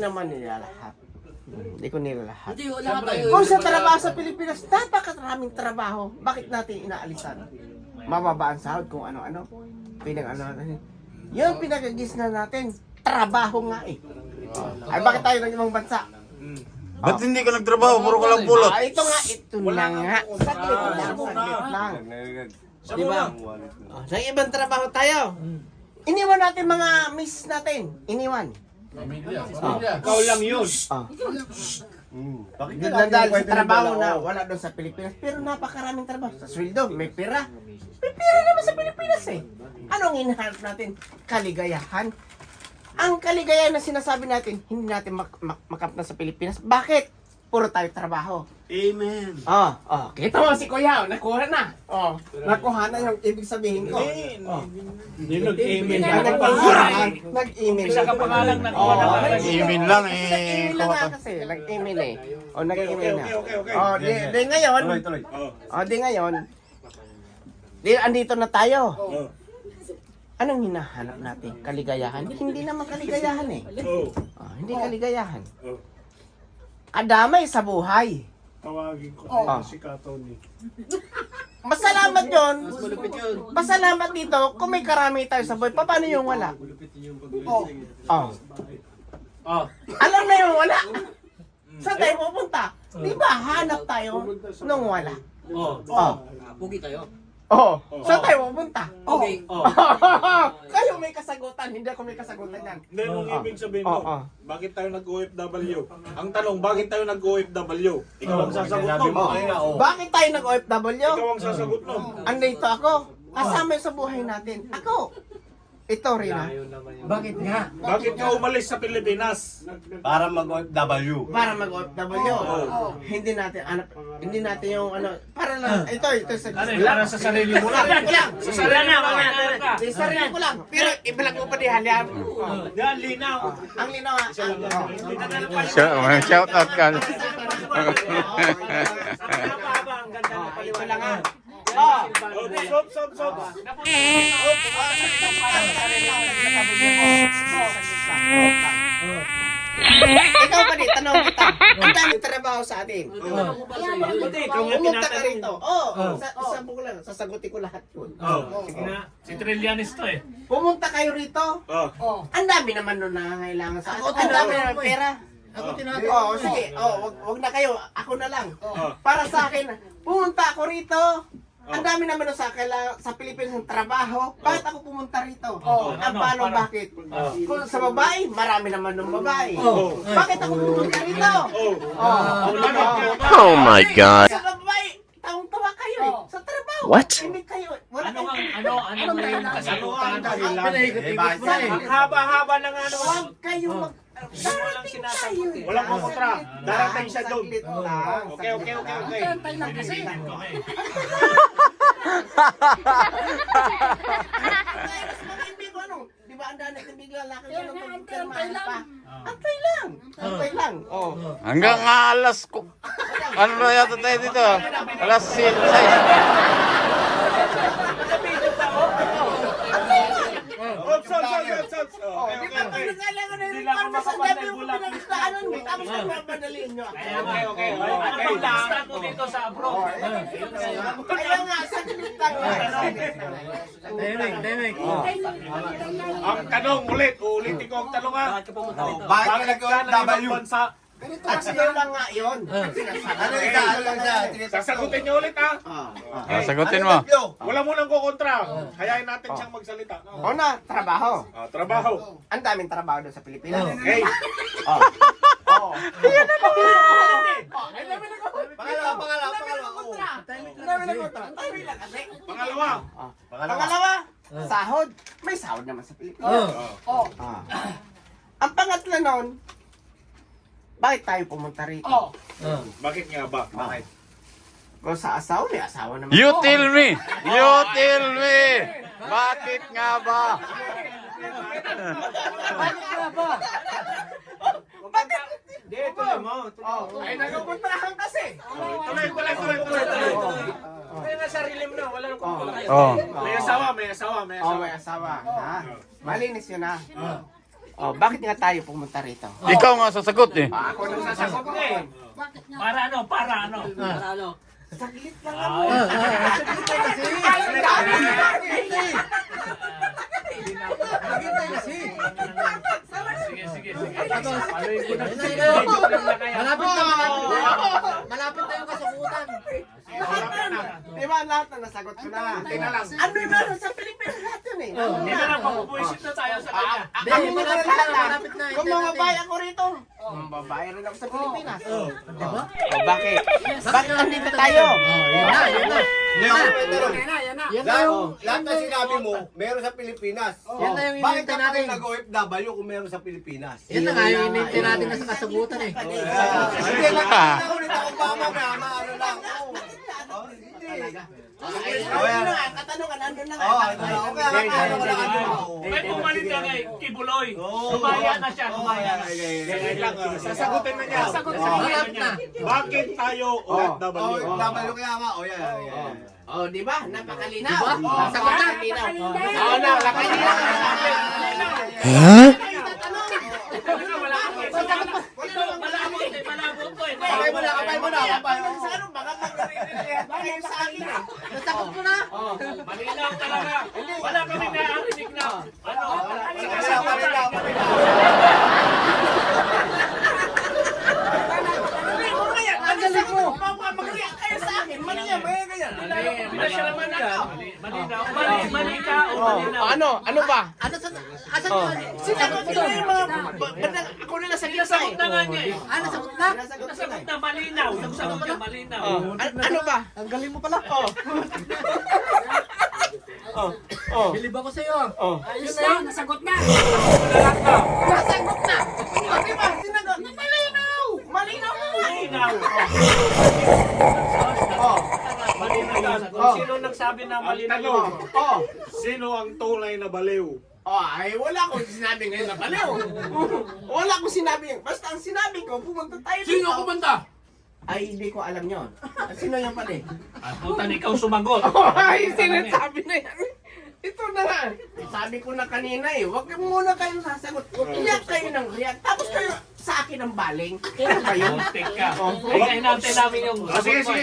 naman nila lahat. Hindi ko nila lahat. Hindi, wala tayo. Kung sa trabaho sa Pilipinas, napakaraming trabaho. Bakit natin inaalisan? Mababa ang sahod kung ano-ano. Pinag-ano natin. Yung pinagagis na natin, trabaho nga eh. Ay bakit tayo ng ibang bansa? Ba't hindi ka nagtrabaho? Puro ka lang pulot. Ito na nga. Saglit lang. Diba? Sa ibang trabaho tayo. Iniwan natin mga miss natin. Iniwan. Ikaw lang yun. Bakit dahil sa trabaho na wala doon sa Pilipinas. Pero napakaraming trabaho. Sa sweldo, may pera. May pera naman sa Pilipinas eh. Anong hinahanap natin? Kaligayahan. Ang kaligayahan na sinasabi natin, hindi natin makamp na sa Pilipinas. Bakit? Puro tayo trabaho. Amen. Kita mo si Kuya, nakuha na. Nakuha na yung ibig sabihin ko. Hindi nag-amen. Nag-email. Isa ka pa nga lang nakuha na. Email lang eh. Nag-email lang nga kasi. Nag-email eh. Nag-email na. Okay. Di ngayon. Di ngayon. Di andito na tayo. Anong hinahanap natin? Kaligayahan? Hindi naman kaligayahan eh. Hindi kaligayahan. Kadamay sa buhay. Tawagin ko si Katoni. Masalamat yun. Mas malupit yun. Masalamat dito kung may karami tayo sa buhay. Paano yung wala? Alam na yung wala. Saan tayo pupunta? Di ba hanap tayo nung wala? Pugi tayo. Saan tayo pupunta? Okay. Kayo may kasagutan, hindi ako may kasagutan yan. Hindi, nung ibig sabihin ko, bakit tayo nag-OFW? Ang tanong, bakit tayo nag-OFW? Ikaw ang sasagot nun. Bakit tayo nag-OFW? Ikaw ang sasagot nun. Andito ako. Kasama sa buhay natin. Ako. Ito rin ha. Bakit nga? Bakit ka umalis sa Pilipinas? Para mag-OFW. Para mag-OFW. Hindi natin yung ano. Para lang. Ito sa Para sa sarili mo lang. Sa sarili Sa sarili ko lang. Pero ibalag mo pa di halyam. Yan, linaw. Ang linaw ha. Shout out ka. Ito lang ha. Stop. Ikaw pa di, tanong kita. Ang daming trabaho sa atin. Pumunta ka rito. Sasagot ko lang. Sasagutin ko lahat yun. Sige na. Si Trillanes to eh. Pumunta kayo rito. Ang dami naman nun nangangailangan sa atin. Ang dami naman pera. Ako tinatanong. Sige. Wag na kayo. Ako na lang. Para sa akin, pumunta ako rito. Ang dami naman nun sa Pilipinas ng trabaho. Bakit ako pumunta rito? Ang paano bakit? Kung sa babae, marami naman ng babae. Bakit ako pumunta rito? Oh my God. Sa babae, tawang-tawa kayo eh. Sa trabaho. What? Hindi kayo. Wala Ano kayong... yung kasagutan? Pinahigit-higit mo na eh. Ang haba-haba ng ano. Huwag kayo mag... Darating tayo eh. Walang kumontra. Darating siya doon. Saglit lang. Okay. Antay lang kasi. Di ba ang dami ng bigla laki ka ng pagkirmahan pa? Antay lang. Hanggang alas ko. Ano na yata tayo dito? Alas 6. Di ba pinagkailangan na rin para sa dami yung pinagdaanan mo tapos magmadaliin nyo ako. Okay. Ako dito sa abroad. Kaya nga, saglit lang. Ang tanong ulitin ko ang tanong ha. Bakit ka nag-OFW? Bansa? At siya lang nga yun. Ano lang siya? Sasagutin niyo ulit ha. Sagutin mo. Wala mo nang kukontra. Hayain natin siyang magsalita. Una, trabaho. Trabaho. Ang daming trabaho doon sa Pilipinas. Okay. Ayan na lang. Pangalawa. Pangalawa, sahod. May sahod naman sa Pilipinas. Ang pangatlo nun, bakit tayo pumunta rito? Bakit nga ba? Bakit? Kung sa asawa, may asawa naman. You tell me. Bakit nga ba? Bakit? Dito mo. Ay, nagpupuntrahan kasi. Tuloy. Kaya nga sarili mo na. Wala nang kukontra. Oh. May asawa. May asawa. Ha? Malinis yun ha. Oh, bakit nga tayo pumunta rito? Ikaw nga sasagot eh. Ako nang sasagot ko eh. Para ano? Para ano? Saglit lang Sige, sige, sige. Paloy ko na. Malapit na, malapit na. Malapit na yung kasukutan. Di ba lahat na nasagot ko na? Ano na sa Pilipinas natin eh? Hindi na lang mapupuisit na tayo sa kanya. Kami na malapit lahat na, na. malapit na. Kung mga babae ako rito. Babae rin ako sa Pilipinas. Diba? O bakit? Bakit nandito tayo? Yan na, yan na. Yan na yung... Lahat na sinabi mo, meron sa Pilipinas. Yan na yung Bakit inintay ka pa natin. rin nag-OFW kung meron sa Pilipinas? Yan na nga yung inintay natin na sa kasukutan eh. Hindi, nakaulit ako pa mamaya, ano lang. Oh, hindi. Ano na nga, katanungan, nandun na nga. Oh, okay, ano ko lang ano. May pumalit ka kay Kibuloy. Lumaya na siya, lumaya na. Sasagutin na niya. Malapit na. Bakit tayo OFW? OFW kaya nga, yan. Oh, di ba? Napakalinaw. Diba? Nasagot na. Oh, napakalinaw. Malabot eh, malabot to eh. Kapay mo na, kapay mo na. Kapay mo sa ano, baka mag-re-react sa akin eh. Nasagot ko na. Malinaw talaga. Wala kami narinig na. Ano? Ang galing mo. Mag-react kayo sa akin. Mali yan, may ganyan. Hindi siya naman ako. Malinaw. Mali ka o malinaw. Ano ba? Ano sa... Asan yun? Sinagot ko na yung mga... Ako na nasa gitna Nasagot na eh. nga niya eh. Ano, sagot na? Nasagot ko na Nasagot eh. na malinaw. Nasagot niya malinaw. Ano ba? Ang galing mo pala. Bilib ako sa'yo. Ayos na, nasagot na. Nasagot na. Di ba? Sinagot. Malinaw. Malinaw na nga eh. Malinaw. Malinaw. Kung sino nagsabi na malinaw. Tanong, Oh. sino ang tunay na baliw? Oh, ay wala akong sinabi ngayon na baliw. Wala akong sinabi. Basta ang sinabi ko, pumunta tayo dito. Sino kumanta? Ay, hindi ko alam yon. Sino yung pala eh? Ah, puta, ikaw sumagot. Ay, sinasabi na yan. Ito na nga. Sabi ko na kanina eh, huwag muna kayong sasagot. Iyak kayo ng react. Tapos kayo sa akin ang baling. Kaya kayo. Teka. Hintayin natin namin yung...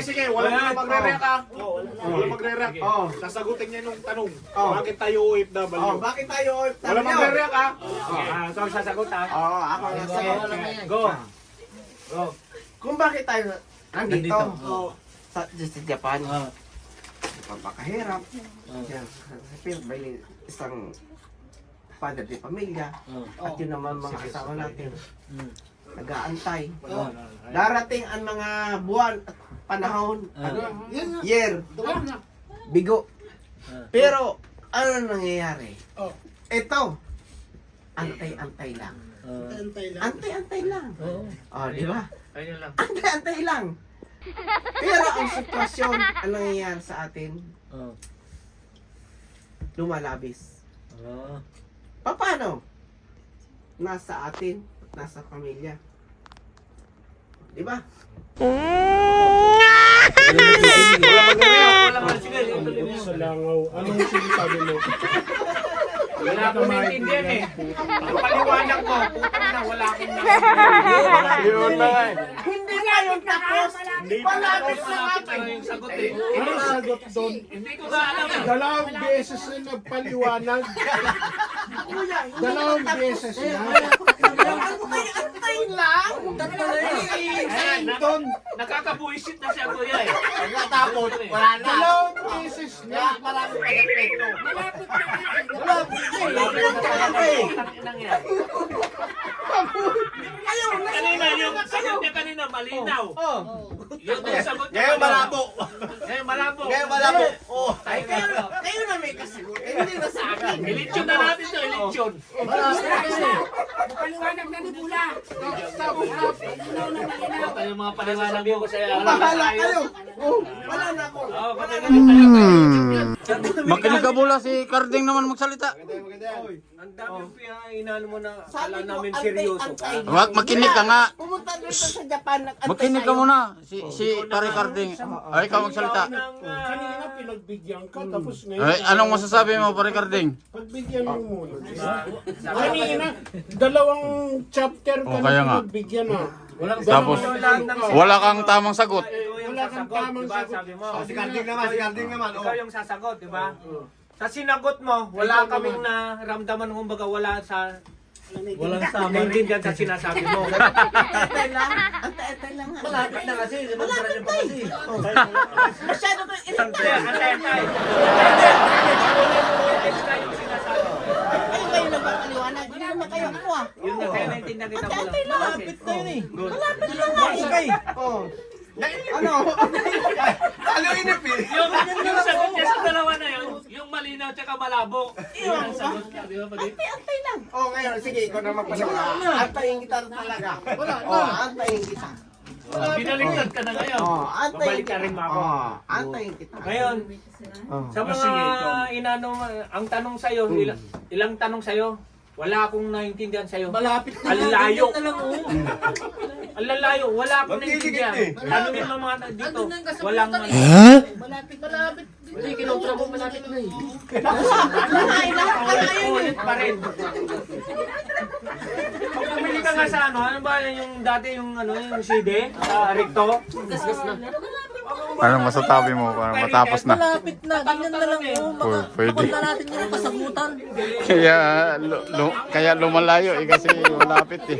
Sige. Wala na magre-react ka. Wala magre-react. Sasagutin niya yung tanong. Bakit tayo OFW? Oh, bakit tayo OFW? Wala magre-react ka. Ikaw ang sasagot ha. Oo, ako na sagot. Go. Kung bakit tayo nandito sa Japan, Ah. papakahirap. Yan, kasi may isang father de pamilya at yun naman mga asawa natin. Nag-aantay. Darating ang mga buwan at panahon, year, bigo. Pero ano nangyayari? Ito, antay-antay lang. Antay-antay lang. Oh, di ba? Ayun lang. Antay-antay lang. Pero ang sitwasyon, ang nangyayari sa atin, lumalabis. Paano? Nasa atin, nasa pamilya. Di ba? Wala man, sige. Sa langaw, anong sinasabi mo? Wala akong maintindihan eh. Ang paliwanag mo, putang na, wala akong Yun na nga eh. Hindi na yung tapos. Malapit na Malapit natin. na yung sagot eh. Anong sagot doon? Hindi ko ba alam eh. Dalawang beses na nagpaliwanag. Dalawang beses na. Antay lang. Doon, Nakakabuisit na siya kuya eh. Pagkatapos, wala na. dalawang beses na. Marami pa epekto. Kanina yung sagot niya kanina malinaw. Yung sagot niya Ngayon malabo. Ngayon malabo. Ngayon malabo. Oh. Ay, kayo na may kasagot. Hindi na sa akin. Elitsyon na natin to, elitsyon. Paliwanag na ni Bula. Malinaw na malinaw. Ito yung mga paliwanag mo kasi Bahala kayo. Wala na ako. Oh, patay ka tayo. Makinig ka mula si Carding naman magsalita. Ang dami inano mo na Sabi kala ko, namin antay, seryoso antay. ka. Makinig ka nga. Pumunta dito sa Japan, nag-antay Makinig ka sa'yo. muna. Si pare Carding. Ay, ikaw magsalita. Kanina pinagbigyan ka, tapos ngayon. Ay, anong masasabi mo pare Carding? Pagbigyan mo muna. Kanina, dalawang chapter ka kaya na nga. pinagbigyan na. Tapos, wala kang tamang sagot. Ikaw yung Wala kang sasagot, tamang diba? sagot. Sabi mo. Si Carding naman, si Carding naman. Ikaw yung sasagot, di ba? Sa sinagot mo, wala kaming naramdaman, kumbaga wala sa naintindihan sa sinasabi mo. Antay lang. Antay lang. Malapit na kasi. Malapit pa kasi. Masyado ko Antay, inantay. antay. Extra yung sinasabi mo. Kayo kayo nagpapaliwanag. Hindi naman kayo ako ah. Yun na, kaya naintindihan kita mo. Antay lang. Malapit na yun eh. Malapit lang nga eh. Oh. Ano? Ano inipin? Yung sagot niya sa dalawa na yun, yung malinaw tsaka malabo. Yun ang sagot niya, di ba? Antay lang. Oh, ngayon, sige, ikaw na magpaliwanag. Antayin kita talaga. Oh, antayin kita. Binaliktad ka na ngayon. Oh, antayin Babalik ka kita. rin mo ako. Oh, antayin kita. Ngayon, Oh. sa mga inano, ang tanong sa'yo, ilang tanong sa'yo, wala akong naintindihan sa'yo. Malapit na. Ang layo. Na lang, oh. Ang lalayo, wala akong naintindihan. Tanungin mo mga dito, walang Malapit. Hindi, kinontra mo malapit na eh. ulit pa rin. Pag bumili ka nga sa ano ba yung dati yung yung CD, sa Recto? Anong masasabi mo para matapos na? Malapit na. Ganyan na lang, oh. Pwede. Mapunta natin yung kasagutan. Kaya lumalayo eh kasi malapit eh.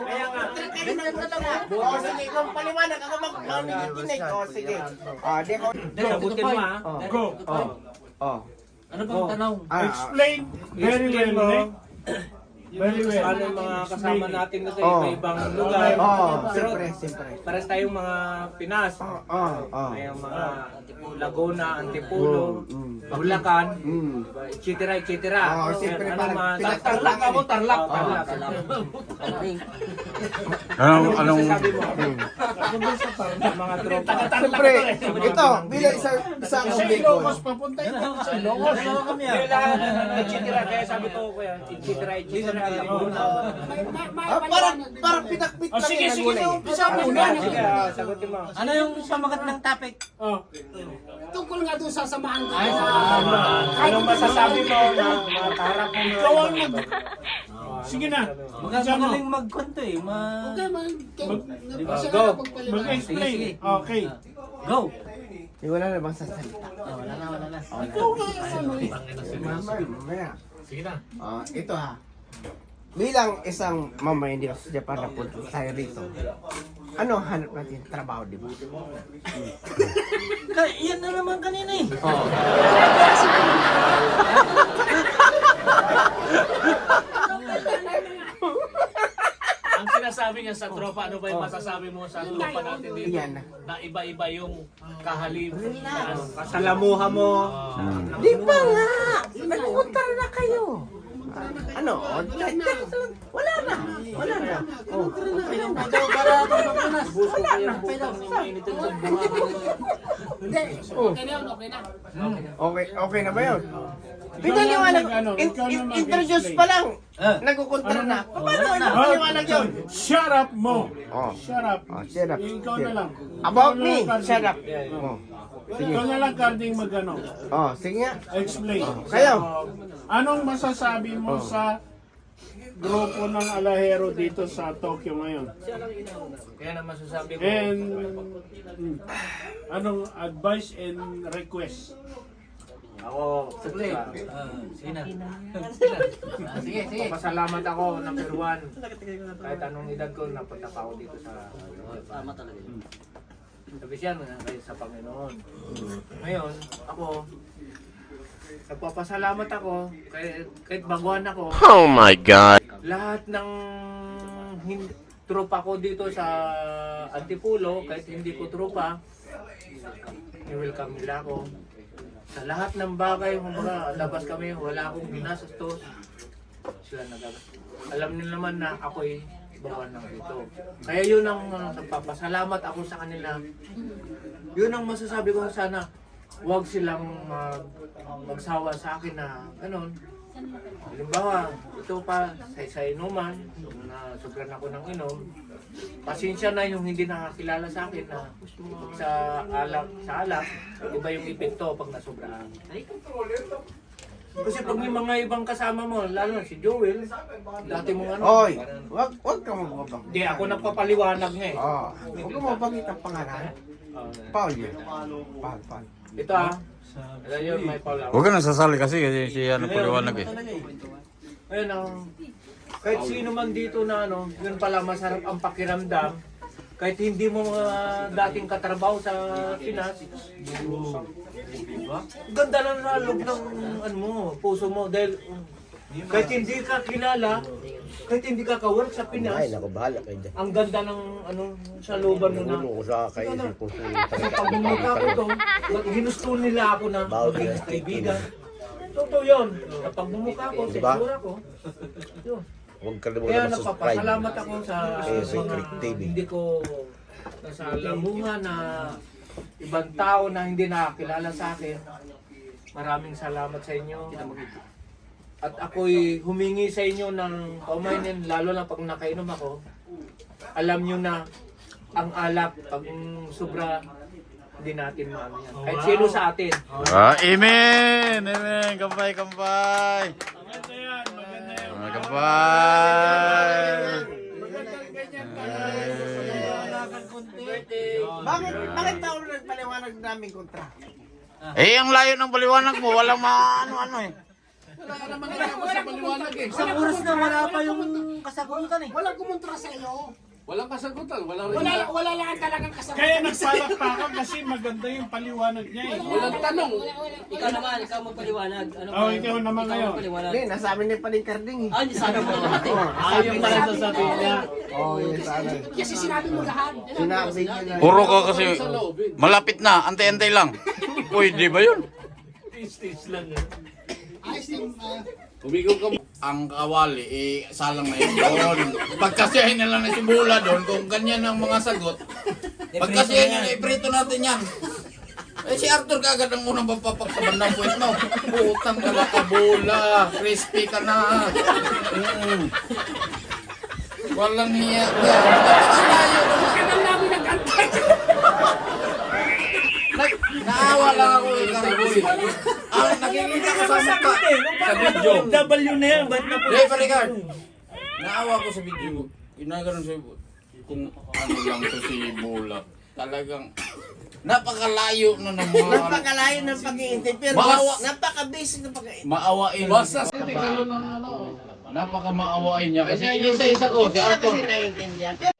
Kaya nga, Ganyan na lang ah. Oh, sige, ikaw paliwanag. Ako mag-tinig. Oh, sige. Oh, di ko. sagutin mo ha. Go. Oh. Ano bang tanong? Explain very well, Nick. Very well. Ano yung mga kasama natin kasi Oh. iba-ibang lugar. Oh, Pero siyempre. pares tayong mga Pinas. Oh. May mga Laguna, Antipolo, Bulacan, etc. Oh, siyempre, Ano parang mga Tarlac ako, Tarlac. Anong sabi mo? Mga tropa. Siyempre, ito, bilang isang Sa Ilocos, papunta yun sa Ilocos. Yung lahat, etc. Kaya sabi ko, kuya, etc. Laguna. Parang pinakpit lang Sige, yung sige, nagulay. umpisa muna. Sige, sagutin mo. Ano yung pamagat ng topic? Oh. Tungkol nga doon sa samahan ko. Anong masasabi mo na makaharap mo Ikaw ang mag... Sige na. Umpisa mo. Magaling magkwento eh. Okay, Go. Mag-explain. Okay. Go. Wala na bang sasalita? Wala na. Ikaw nga ano eh. Mamaya. Sige na. Ito ha. Bilang isang mamayan dito sa Japan na punta tayo rito. Ano ang hanap natin? Trabaho, di ba? Yan na naman kanina eh. Oo. Ang sinasabi niya sa tropa, ano ba yung masasabi mo sa tropa natin dito? Yan na. Na iba-iba yung kahalip. Kasalamuha mo. Di ba nga? Nag-utar na kayo. Ano? Wala na. Oh. Okay na ba yun? Pinaliwanag, introduce pa lang. Nagkukontra na. Paano mo napaliwanag yun? Shut up mo. Oh. Shut up. Shut up. Ikaw na lang. About Ikaw na me, lang, Carding. shut up. Oh. Sige. Ikaw na lang, Carding, mag-ano. Oh, sige nga. Explain. Kayo. Anong masasabi mo sa grupo ng Alahero dito sa Tokyo ngayon? Kaya na masasabi ko. And anong advice and request? Ako, Sige na. Sige. pasalamat ako, number one. Kahit anong edad ko, napunta pa ako dito sa... Tama talaga. Sabi siya, kayo sa Panginoon. Ngayon, ako, nagpapasalamat ako, kahit baguhan ako. Oh my God! Lahat ng tropa ko dito sa Antipolo, kahit hindi ko tropa, i-welcome nila ako. Sa lahat ng bagay, kumbaga, labas kami, wala akong ginastos. Sila alam nila naman na ako'y bawan lang dito. Kaya yun ang nagpapasalamat ako sa kanila. Yun ang masasabi ko sana. huwag silang magsawa sa akin na ganun. Halimbawa, ito pa sa inuman, na sobrang ako ng inom, pasensya na yung hindi nakakilala sa akin na sa alak, iba yung epekto pag nasobrahan. Kasi pag may mga ibang kasama mo, lalo na si Joel, dati mong ano, Oy, wag ka magbabang. di ako nagpapaliwanag nga eh. Huwag ka mabangit ang pangalan. Paul yun. Paul. Ito alam nyo, may Paula. Huwag ka nasasali kasi si ano paliwanag eh. Ayun kahit sino man dito na yun pala masarap ang pakiramdam. Kahit hindi mo dating katrabaho sa Pinas, ganda lang sa loob ng puso mo. Dahil kahit hindi ka kilala, kahit hindi ka ka-work sa Pinas, ang ganda ng sa looban mo na. Pag bumukha ko to, ginusto nila ako na maging kaibigan. Totoo yun. Kapag bumukha ko, sigura ko. Yun. Kaya nagpapasalamat ako sa mga hindi ko nasa lamuhan na ibang tao na hindi nakakilala sa akin. Maraming salamat sa inyo. At ako'y humingi sa inyo ng paumanin, lalo na pag nakainom ako. Alam nyo na ang alak, pag sobra, hindi natin maano yan. Kahit sino sa atin. Amen! Amen! Kampay, kampay! Maganda yan, maganda yan. Kampay! Bakit tao nagpaliwanag namin kontra? Eh, ang layo ng paliwanag mo, walang maano-ano eh. Wala naman nagkakos sa paliwanag eh. Isang oras na wala pa yung kasagutan eh. Walang kumontra sa iyo. Walang kasagutan, walang Wala lang talagang kasama. Kaya nagpalakpakan kasi maganda yung paliwanag niya eh. Walang tanong. Ikaw naman, ikaw magpaliwanag. Ano Ikaw naman ngayon. magpaliwanag? Hindi, nasabi niya pa rin Carding eh. Hindi sabi mo lahat eh. Ayaw pala sasabihin niya. Yun sana. Kasi sinabi mo lahat. Sinabi niya na. Puro ka kasi malapit na, antay-antay lang. Pwede ba yun? Stage lang yun. Ayos yung... Ang kawali, salang na yun doon. Pagkasiyahin na lang na si Bula doon, kung ganyan ang mga sagot, pagkasiyahin yun, iprito natin yan. Si Arthur kagad ang unang papapagsaban ng puwet mo. Putang ka na ka, Bula. Crispy ka na. Walang hiya ka. Naawa lang ako nakikita ko sa mukha. Sa video. W na yan, ba't na po? Referee card. Naawa ko sa video. Ginaganon sa kung ano lang to si Bula. Talagang napakalayo na ng mga Napakalayo ng pag-iintay, pero Maawa. napaka-basic ng pag-iintay. maawain. Napaka maawain niya kasi isa-isa ko si Arthur. Kasi naiintindihan. Pero